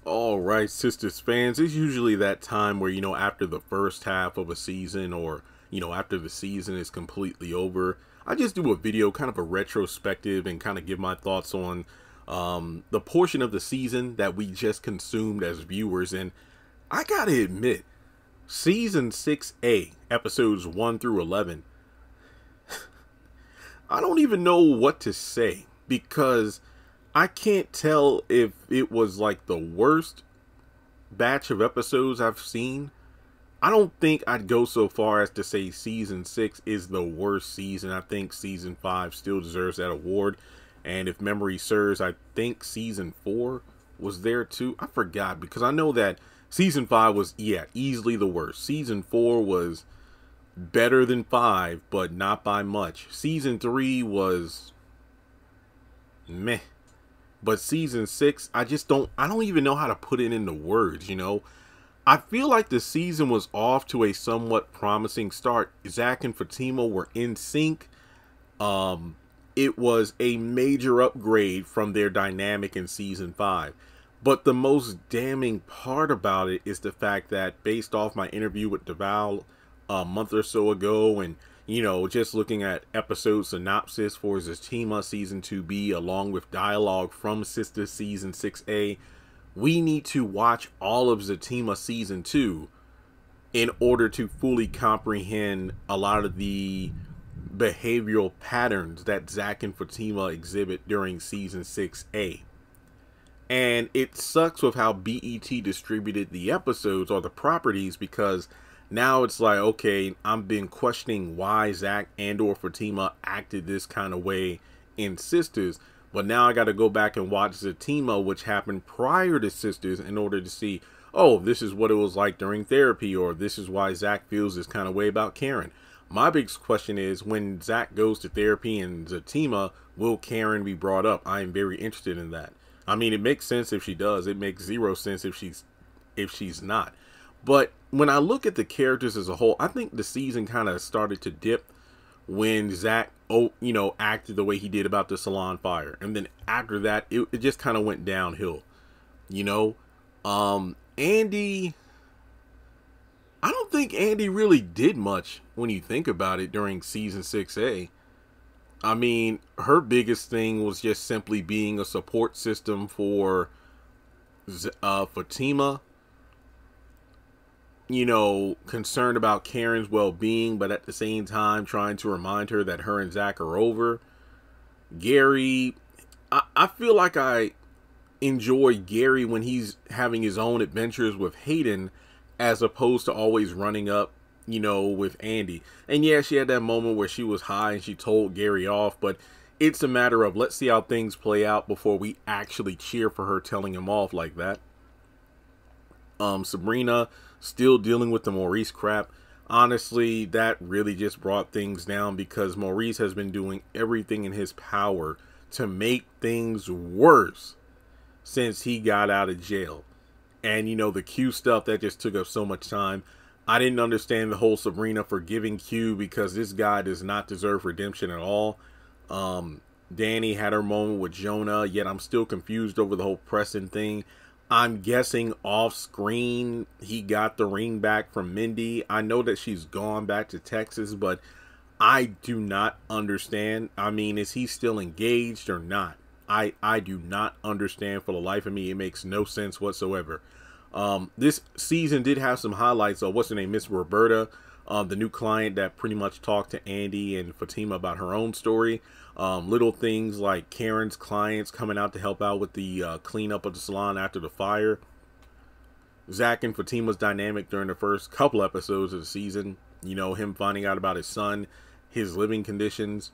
All right, Sistas fans, it's usually that time where, after the first half of a season or, after the season is completely over, I just do a video, kind of a retrospective, and kind of give my thoughts on the portion of the season that we just consumed as viewers. And I gotta admit, Season 6A, episodes 1 through 11, I don't even know what to say because I can't tell if it was like the worst batch of episodes I've seen. I don't think I'd go so far as to say season 6 is the worst season. I think season 5 still deserves that award. And if memory serves, I think season 4 was there too. I forgot because I know that season 5 was, easily the worst. Season 4 was better than 5, but not by much. Season 3 was meh. But season 6, I don't even know how to put it into words, I feel like the season was off to a somewhat promising start. Zach and Fatima were in sync. It was a major upgrade from their dynamic in season 5. But the most damning part about it is the fact that based off my interview with Deval a month or so ago, and just looking at episode synopsis for Zatima Season 2B, along with dialogue from Sistas Season 6A, we need to watch all of Zatima Season 2 in order to fully comprehend a lot of the behavioral patterns that Zach and Fatima exhibit during Season 6A. And it sucks with how BET distributed the episodes or the properties, because now it's like, okay, I've been questioning why Zach and or Fatima acted this kind of way in Sisters, but now I got to go back and watch Zatima, which happened prior to Sisters, in order to see, oh, this is what it was like during therapy, or this is why Zach feels this kind of way about Karen. My biggest question is, when Zach goes to therapy and Zatima, will Karen be brought up? I am very interested in that. I mean, it makes sense if she does. It makes zero sense if she's not. But when I look at the characters as a whole, I think the season kind of started to dip when Zach, acted the way he did about the salon fire. And then after that, it just kind of went downhill. Andy, I don't think Andy really did much when you think about it during season 6A. I mean, her biggest thing was just simply being a support system for Fatima. Concerned about Karen's well-being, but at the same time trying to remind her that her and Zach are over. Gary, I feel like I enjoy Gary when he's having his own adventures with Hayden, as opposed to always running up, with Andy. And yeah, she had that moment where she was high and she told Gary off, but it's a matter of, let's see how things play out before we actually cheer for her telling him off like that. Sabrina, still dealing with the Maurice crap. Honestly, that really just brought things down, because Maurice has been doing everything in his power to make things worse since he got out of jail. And the Q stuff, that just took up so much time. I didn't understand the whole Sabrina forgiving Q, because this guy does not deserve redemption at all. Danny had her moment with Jonah, yet I'm still confused over the whole Preston thing. I'm guessing off screen he got the ring back from Mindy. I know that she's gone back to Texas, but I do not understand. I mean, is he still engaged or not? I do not understand for the life of me. It makes no sense whatsoever. This season did have some highlights of, what's her name, Miss Roberta, the new client that pretty much talked to Andy and Fatima about her own story. Little things like Karen's clients coming out to help out with the cleanup of the salon after the fire. Zach and Fatima's dynamic during the first couple episodes of the season. Him finding out about his son, his living conditions.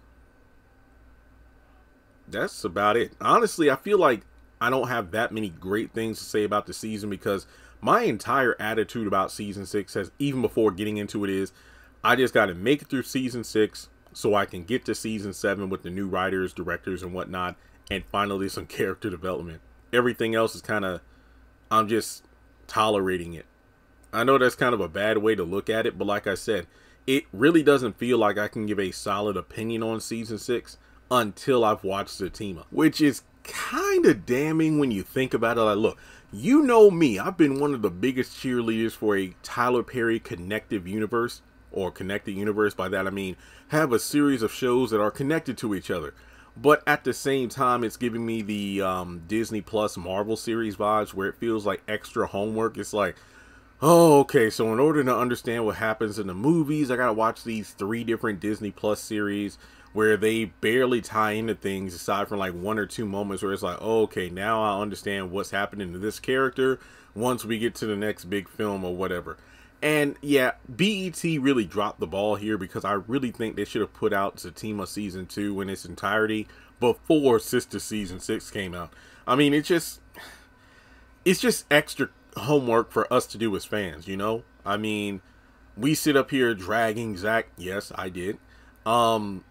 That's about it. Honestly, I feel like I don't have that many great things to say about the season, because my entire attitude about season 6 has, even before getting into it, is I just got to make it through season 6 so I can get to season 7 with the new writers, directors, and whatnot, and finally some character development. Everything else is kind of, I'm just tolerating it. I know that's kind of a bad way to look at it, but like I said, it really doesn't feel like I can give a solid opinion on season 6 until I've watched Zatima, which is kind of damning when you think about it. Like, look, You know me, I've been one of the biggest cheerleaders for a Tyler Perry connective universe, or connected universe. By that I mean have a series of shows that are connected to each other. But at the same time, it's giving me the Disney Plus Marvel series vibes, where it feels like extra homework. It's like, oh, okay, so in order to understand what happens in the movies, I gotta watch these 3 different Disney Plus series where they barely tie into things aside from like 1 or 2 moments where it's like, oh, okay, now I understand what's happening to this character once we get to the next big film or whatever. And yeah, BET really dropped the ball here, because I really think they should have put out Zatima season 2 in its entirety before Sistas season 6 came out. I mean, it's just extra homework for us to do as fans, you know? I mean, we sit up here dragging Zach. Yes, I did. And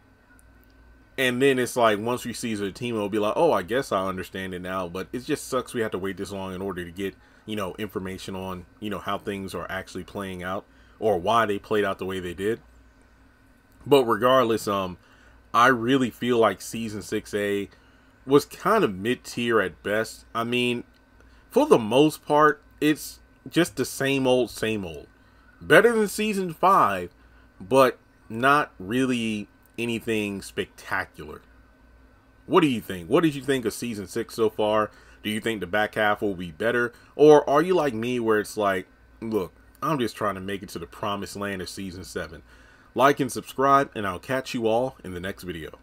then it's like, once we see Zatima, we'll be like, oh, I guess I understand it now. But it just sucks we have to wait this long in order to get, you know, information on, you know, how things are actually playing out, or why they played out the way they did. But regardless, I really feel like season 6A was kind of mid-tier at best. I mean, for the most part, it's just the same old, same old. Better than season 5, but not really anything spectacular. What do you think? What did you think of season 6 so far? Do you think the back half will be better? Or are you like me, where it's like, look, I'm just trying to make it to the promised land of season 7. Like and subscribe, and I'll catch you all in the next video.